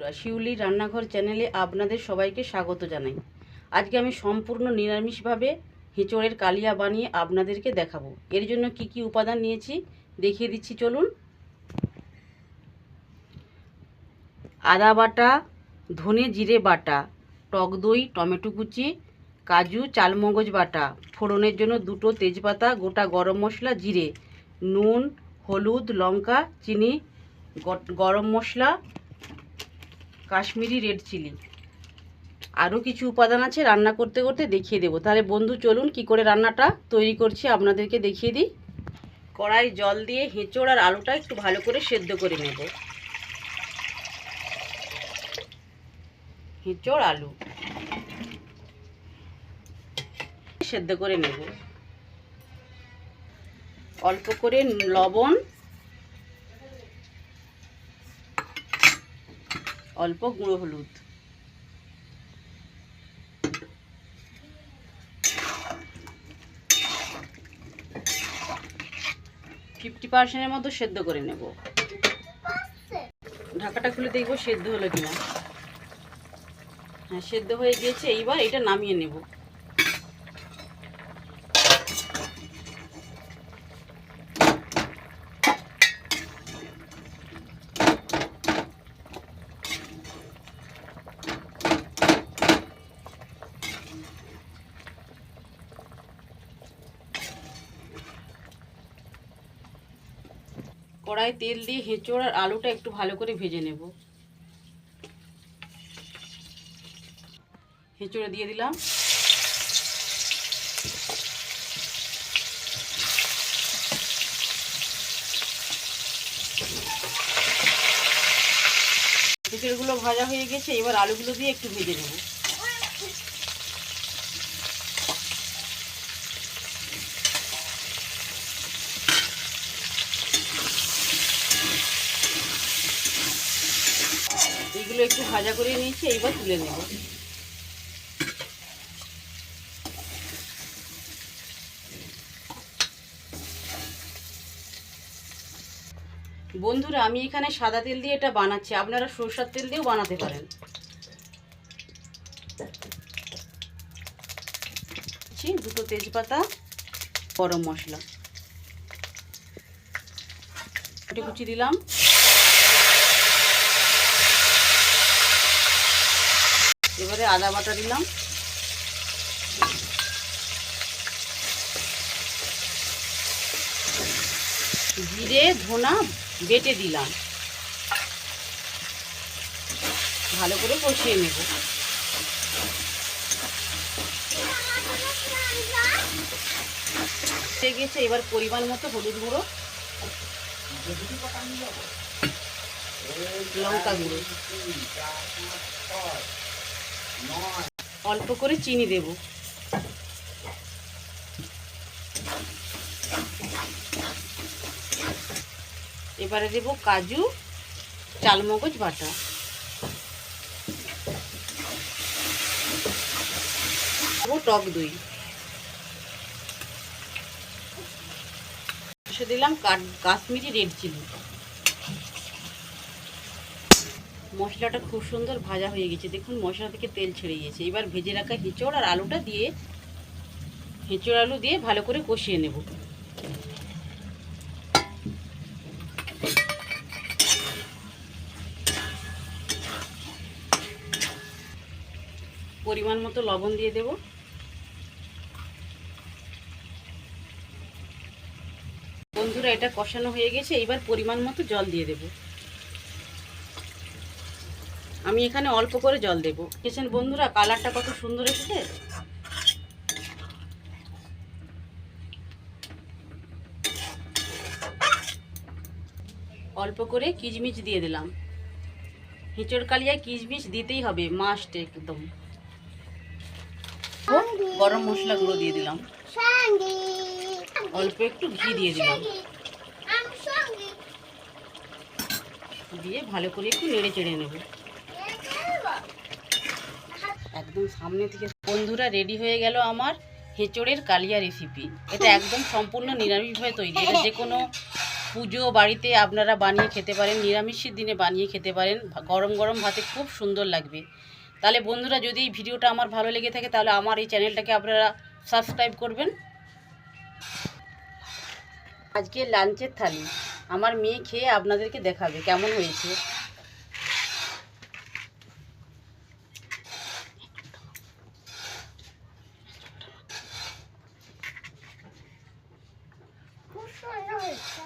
বন্ধুরা, শিউলি রান্নাঘর চ্যানেলে আপনাদের সবাইকে স্বাগত জানাই। আজকে আমি সম্পূর্ণ নিরামিষভাবে হিঁচড়ের কালিয়া বানিয়ে আপনাদেরকে দেখাবো। এর জন্য কি কি উপাদান নিয়েছি দেখিয়ে দিচ্ছি, চলুন। আদা বাটা, ধনে জিরে বাটা, টক দই, টমেটো কুচি, কাজু, চালমগজ বাটা, ফোড়নের জন্য 2টো তেজপাতা, গোটা গরম মশলা, জিরে, নুন, হলুদ, লঙ্কা, চিনি, গরম মশলা, কাশ্মীরি রেড চিলি। আরও কিছু উপাদান আছে, রান্না করতে করতে দেখিয়ে দেবো। তাহলে বন্ধু চলুন কি করে রান্নাটা তৈরি করছি আপনাদেরকে দেখিয়ে দিই। কড়াই জল দিয়ে হিঁচড় আর আলুটা একটু ভালো করে সেদ্ধ করে নেব। হিঁচড় আলু সেদ্ধ করে নেব। অল্প করে লবণ, অল্প গুঁড়ো হলুদ, 50% মতো সেদ্ধ করে নেব। ঢাকাটা খুলে দেখবো সেদ্ধ হলো কিনা। হ্যাঁ, সেদ্ধ হয়ে গিয়েছে। এইবার এটা নামিয়ে নেব। কড়াই তেল দিয়ে হিঁচড় আর আলুটা একটু ভালো করে ভেজে নেব। হিঁচড়ে দিয়ে দিলাম। হিঁচড়গুলো ভাজা হয়ে গেছে, এবার আলুগুলো দিয়ে একটু ভেজে নেব। এইগুলো একটু ভাজা করে নিয়েছি, এইবার তুলে নেব। বন্ধুরা, আমি এখানে সাদা তেল দিয়ে এটা বানাচ্ছি, আপনারা সরষের তেল দিয়েও বানাতে পারেন। দুটো তেজপাতা, গরম মশলা কুচি দিলাম। এবারে আদা বাটা দিলাম, জিরে ধনা বেটে দিলাম। ভালো করে কষিয়ে নেব। হয়ে গেছে, এবার পরিমাণ মতো হলুদ গুঁড়ো, লঙ্কা গুঁড়ো, অল্প করে চিনি দেব। এবারে দেব কাজু, চালমগজ বাটা, টক দই, দিলাম কাশ্মীরি রেড চিলি। মশলাটা খুব সুন্দর ভাজা হয়ে গেছে, দেখুন মশলা থেকে তেল ছেড়ে গিয়েছে। এবার ভেজে রাখা হিঁচড় আর আলুটা দিয়ে, হিঁচড় আলু দিয়ে ভালো করে কষিয়ে নেব। পরিমাণ মতো লবণ দিয়ে দেব। বন্ধুরা, এটা কষানো হয়ে গেছে, এবার পরিমাণ মতো জল দিয়ে দেব। আমি এখানে অল্প করে জল দেব। দেখেছেন বন্ধুরা, কালারটা কত সুন্দর এসেছে। অল্প করে কিশমিশ দিয়ে দিলাম। হিঁচড় কালিয়ায় কিশমিশ দিতেই হবে, মাস্ট একদম। গরম মশলা গুঁড়ো দিয়ে দিলাম, অল্প একটু ঘি দিয়ে দিলাম, দিয়ে ভালো করে একটু নেড়ে চেড়ে নেব। একদম সামনে থেকে। বন্ধুরা, রেডি হয়ে গেল আমার হিঁচড়ের কালিয়া রেসিপি। এটা একদম সম্পূর্ণ নিরামিষভাবে তৈরি। এটা যে কোনো পুজো বাড়িতে আপনারা বানিয়ে খেতে পারেন, নিরামিষের দিনে বানিয়ে খেতে পারেন, গরম গরম ভাতে খুব সুন্দর লাগবে। তাহলে বন্ধুরা, যদি এই ভিডিওটা আমার ভালো লেগে থাকে তাহলে আমার এই চ্যানেলটাকে আপনারা সাবস্ক্রাইব করবেন। আজকে লাঞ্চের থালি আমার মেয়ে খেয়ে আপনাদেরকে দেখাবে কেমন হয়েছে। খুব সুন্দর হয়েছে।